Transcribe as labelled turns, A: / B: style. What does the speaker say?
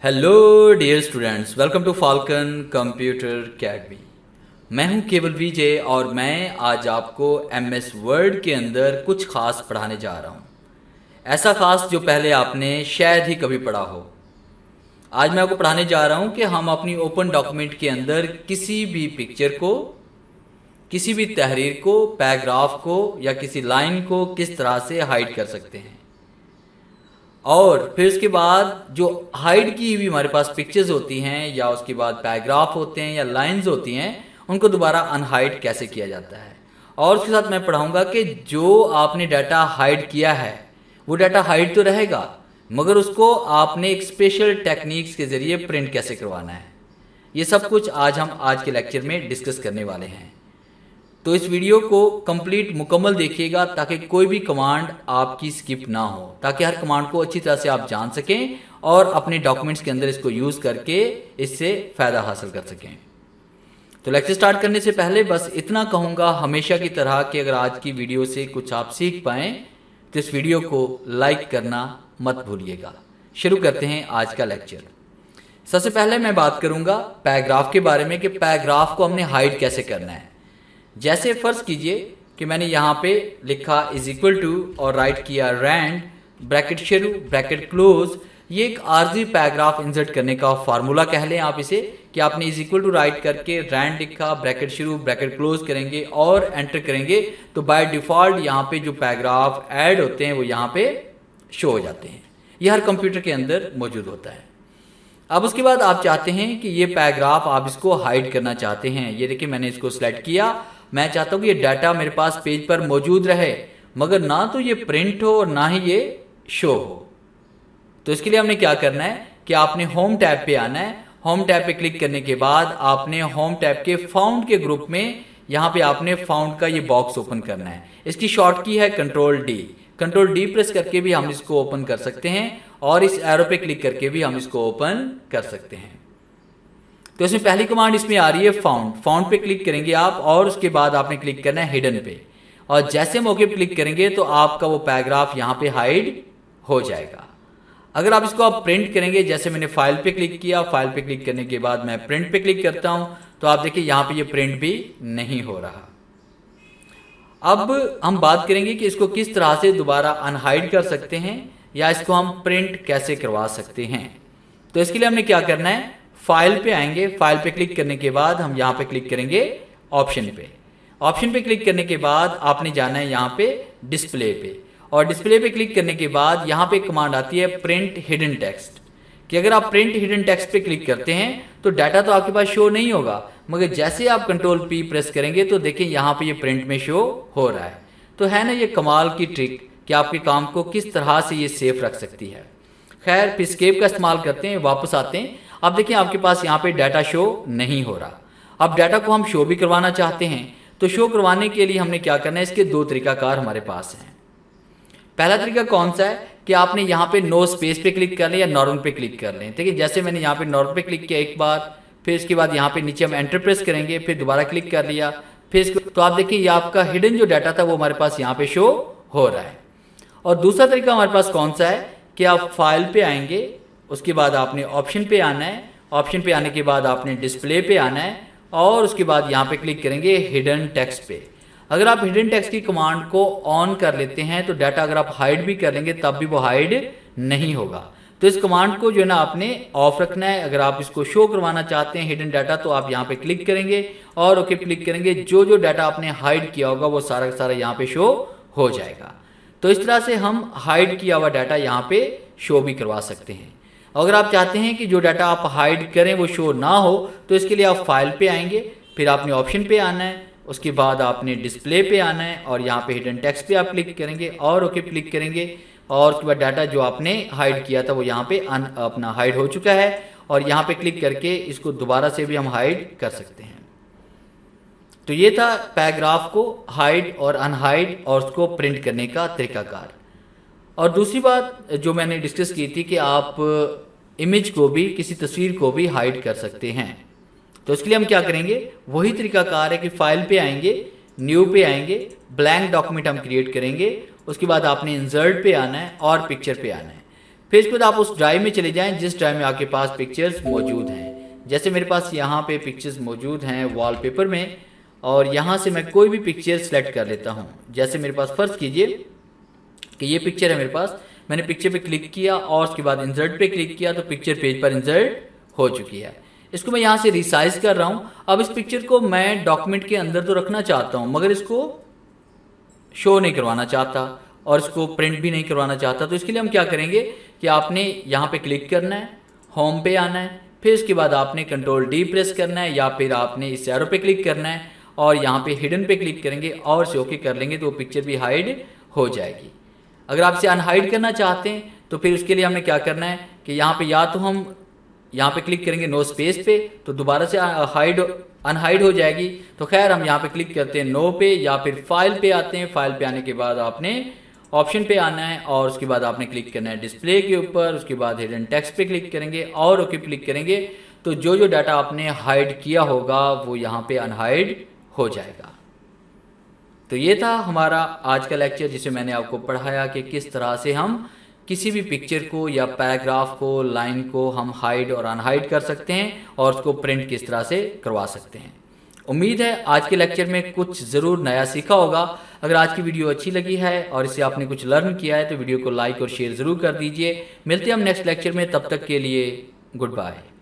A: Hello dear students, welcome to falcon computer academy. मैं हूं केवल विजय और मैं आज आपको एमएस वर्ड के अंदर कुछ खास पढ़ाने जा रहा हूं। ऐसा खास जो पहले आपने शायद ही कभी पढ़ा हो। आज मैं आपको पढ़ाने जा रहा हूं कि हम अपनी ओपन डॉक्यूमेंट के अंदर किसी भी पिक्चर को, किसी भी तहरीर को, पैराग्राफ को या किसी लाइन को किस तरह से हाइड कर सकते हैं। और फिर उसके बाद जो हाइड की हुई हमारे पास पिक्चर्स होती हैं या उसके बाद पैराग्राफ होते हैं या लाइंस होती हैं, उनको दोबारा अनहाइड कैसे किया जाता है। और उसके साथ मैं पढ़ाऊंगा कि जो आपने डाटा हाइड किया है वो डाटा हाइड तो रहेगा, मगर उसको आपने एक स्पेशल टेक्निक्स के ज़रिए प्रिंट कैसे करवाना है। ये सब कुछ आज के लेक्चर में डिस्कस करने वाले हैं। तो इस वीडियो को कंप्लीट मुकम्मल देखिएगा ताकि कोई भी कमांड आपकी स्किप ना हो, ताकि हर कमांड को अच्छी तरह से आप जान सकें और अपने डॉक्यूमेंट्स के अंदर इसको यूज़ करके इससे फ़ायदा हासिल कर सकें। तो लेक्चर स्टार्ट करने से पहले बस इतना कहूँगा हमेशा की तरह कि अगर आज की वीडियो से कुछ आप सीख पाएँ तो इस वीडियो को लाइक करना मत भूलिएगा। शुरू करते हैं आज का लेक्चर। सबसे पहले मैं बात करूँगा पैराग्राफ के बारे में कि पैराग्राफ को हमने हाइड कैसे करना है। जैसे फ़र्ज़ कीजिए कि मैंने यहाँ पे लिखा इज इक्वल टू और राइट किया रैंड ब्रैकेट शुरू ब्रैकेट क्लोज। ये एक आर्जी पैराग्राफ इंसर्ट करने का फार्मूला कह लें आप इसे, कि आपने इज इक्वल टू राइट करके रैंड लिखा, ब्रैकेट शुरू ब्रैकेट क्लोज करेंगे और एंटर करेंगे तो बाय डिफ़ॉल्ट यहाँ पे जो पैराग्राफ ऐड होते हैं वो यहाँ पे शो हो जाते हैं। ये हर कंप्यूटर के अंदर मौजूद होता है। अब उसके बाद आप चाहते हैं कि ये पैराग्राफ आप इसको हाइड करना चाहते हैं। ये देखिए मैंने इसको सेलेक्ट किया। मैं चाहता हूँ कि ये डाटा मेरे पास पेज पर मौजूद रहे, मगर ना तो ये प्रिंट हो और ना ही ये शो हो। तो इसके लिए हमने क्या करना है कि आपने होम टैब पे आना है। होम टैब पे क्लिक करने के बाद आपने होम टैब के फाउंड के ग्रुप में यहाँ पे आपने फाउंड का ये बॉक्स ओपन करना है। इसकी शॉर्ट की है control D. Control D press करके भी हम इसको ओपन कर सकते हैं और इस एरो पे क्लिक करके भी हम इसको ओपन कर सकते हैं। तो इसमें पहली कमांड इसमें आ रही है फाउंड। फाउंड पे क्लिक करेंगे आप और उसके बाद आपने क्लिक करना है हिडन पे, और जैसे मौके पे क्लिक करेंगे तो आपका वो पैराग्राफ यहाँ पे हाइड हो जाएगा। अगर आप इसको आप प्रिंट करेंगे, जैसे मैंने फाइल पे क्लिक किया, फाइल पे क्लिक करने के बाद मैं प्रिंट पे क्लिक करता हूँ तो आप देखिए यहाँ पे ये प्रिंट भी नहीं हो रहा। अब हम बात करेंगे कि इसको किस तरह से दोबारा अनहाइड कर सकते हैं या इसको हम प्रिंट कैसे करवा सकते हैं। तो इसके लिए हमने क्या करना है, फाइल पे आएंगे। फाइल पे क्लिक करने के बाद हम यहाँ पे क्लिक करेंगे ऑप्शन पे। ऑप्शन पे क्लिक करने के बाद आपने जाना है यहाँ पे डिस्प्ले पे, और डिस्प्ले पे क्लिक करने के बाद यहाँ पे कमांड आती है प्रिंट हिडन टेक्स्ट, कि अगर आप प्रिंट हिडन टेक्स्ट पे क्लिक करते हैं तो डाटा तो आपके पास शो नहीं होगा, मगर जैसे आप कंट्रोल पी प्रेस करेंगे तो देखिए यहाँ पे ये प्रिंट में शो हो रहा है। तो है ना ये कमाल की ट्रिक कि आपके काम को किस तरह से ये सेफ रख सकती है। खैर फिर एस्केप का इस्तेमाल करते हैं, वापस आते हैं। अब देखिए आपके पास यहाँ पे डाटा शो नहीं हो रहा। अब डाटा को हम शो भी करवाना चाहते हैं, तो शो करवाने के लिए हमने क्या करना है, इसके दो तरीकाकार हमारे पास हैं। पहला तरीका कौन सा है कि आपने यहाँ पे नो स्पेस पे क्लिक कर लें या नॉर्मल पे क्लिक कर लें। ठीक है, जैसे मैंने यहाँ पे नॉर्मल पे क्लिक किया एक बार, फिर इसके बाद यहाँ पे नीचे हम एंटर प्रेस करेंगे, फिर दोबारा क्लिक कर लिया, फिर तो आप देखिए ये आपका हिडन जो डाटा था वो हमारे पास यहाँ पे शो हो रहा है। और दूसरा तरीका हमारे पास कौन सा है कि आप फाइल पे आएंगे, उसके बाद आपने ऑप्शन पे आना है। ऑप्शन पे आने के बाद आपने डिस्प्ले पे आना है और उसके बाद यहाँ पे क्लिक करेंगे हिडन टेक्स्ट पे। अगर आप हिडन टेक्स्ट की कमांड को ऑन कर लेते हैं तो डाटा अगर आप हाइड भी कर लेंगे तब भी वो हाइड नहीं होगा। तो इस कमांड को जो है ना आपने ऑफ रखना है। अगर आप इसको शो करवाना चाहते हैं हिडन डाटा तो आप यहाँ पे क्लिक करेंगे और ओके क्लिक करेंगे। जो डाटा आपने हाइड किया होगा वो सारा का सारा यहाँ पे शो हो जाएगा। तो इस तरह से हम हाइड किया हुआ डाटा यहाँ पे शो भी करवा सकते हैं। अगर आप चाहते हैं कि जो डाटा आप हाइड करें वो शो ना हो तो इसके लिए आप फाइल पे आएंगे, फिर आपने ऑप्शन पे आना है, उसके बाद आपने डिस्प्ले पे आना है और यहाँ पे हिडन टेक्स्ट पे आप क्लिक करेंगे और ओके क्लिक करेंगे। और उसके बाद डाटा जो आपने हाइड किया था वो यहाँ पे अपना हाइड हो चुका है, और यहाँ पे क्लिक करके इसको दोबारा से भी हम हाइड कर सकते हैं। तो ये था पैराग्राफ को हाइड और अनहाइड और उसको प्रिंट करने का तरीकाकार। और दूसरी बात जो मैंने डिस्कस की थी कि आप इमेज को भी, किसी तस्वीर को भी हाइड कर सकते हैं। तो इसके लिए हम क्या करेंगे, वही तरीकाकार है कि फाइल पे आएंगे, न्यू पे आएंगे, ब्लैंक डॉक्यूमेंट हम क्रिएट करेंगे, उसके बाद आपने इंसर्ट पे आना है और पिक्चर पे आना है। फिर इसके बाद आप उस ड्राइव में चले जाएं जिस ड्राइव में आपके पास पिक्चर्स मौजूद हैं। जैसे मेरे पास यहाँ पे पिक्चर्स मौजूद हैं वॉलपेपर में, और यहाँ से मैं कोई भी पिक्चर सेलेक्ट कर लेता हूँ। जैसे मेरे पास फ़र्ज़ कीजिए कि ये पिक्चर है मेरे पास, मैंने पिक्चर पे क्लिक किया और उसके बाद इंसर्ट पे क्लिक किया तो पिक्चर पेज पर इंसर्ट हो चुकी है। इसको मैं यहाँ से रिसाइज कर रहा हूँ। अब इस पिक्चर को मैं डॉक्यूमेंट के अंदर तो रखना चाहता हूँ मगर इसको शो नहीं करवाना चाहता और इसको प्रिंट भी नहीं करवाना चाहता। तो इसके लिए हम क्या करेंगे कि आपने यहाँ पे क्लिक करना है, होम पे आना है, फिर इसके बाद आपने कंट्रोल डी प्रेस करना है या फिर आपने इस एरो पे क्लिक करना है और यहाँ पे हिडन पे क्लिक करेंगे और से ओके कर लेंगे तो वो पिक्चर भी हाइड हो जाएगी। अगर आप इसे अनहाइड करना चाहते हैं तो फिर उसके लिए हमने क्या करना है कि यहाँ पे या तो हम यहाँ पे क्लिक करेंगे नो स्पेस पे तो दोबारा से अनहाइड हो जाएगी। तो खैर हम यहाँ पे क्लिक करते हैं नो पे या फिर फाइल पे आते हैं। फाइल पे आने के बाद आपने ऑप्शन पे आना है और उसके बाद आपने क्लिक करना है डिस्प्ले के ऊपर। उसके बाद हिडन टेक्स्ट पे क्लिक करेंगे और ओके क्लिक करेंगे तो जो जो डाटा आपने हाइड किया होगा वो यहाँ पे अनहाइड हो जाएगा। तो ये था हमारा आज का लेक्चर जिसे मैंने आपको पढ़ाया कि किस तरह से हम किसी भी पिक्चर को या पैराग्राफ को, लाइन को हम हाइड और अनहाइड कर सकते हैं और उसको प्रिंट किस तरह से करवा सकते हैं। उम्मीद है आज के लेक्चर में कुछ ज़रूर नया सीखा होगा। अगर आज की वीडियो अच्छी लगी है और इससे आपने कुछ लर्न किया है तो वीडियो को लाइक और शेयर ज़रूर कर दीजिए। मिलते हैं हम नेक्स्ट लेक्चर में, तब तक के लिए गुड बाय।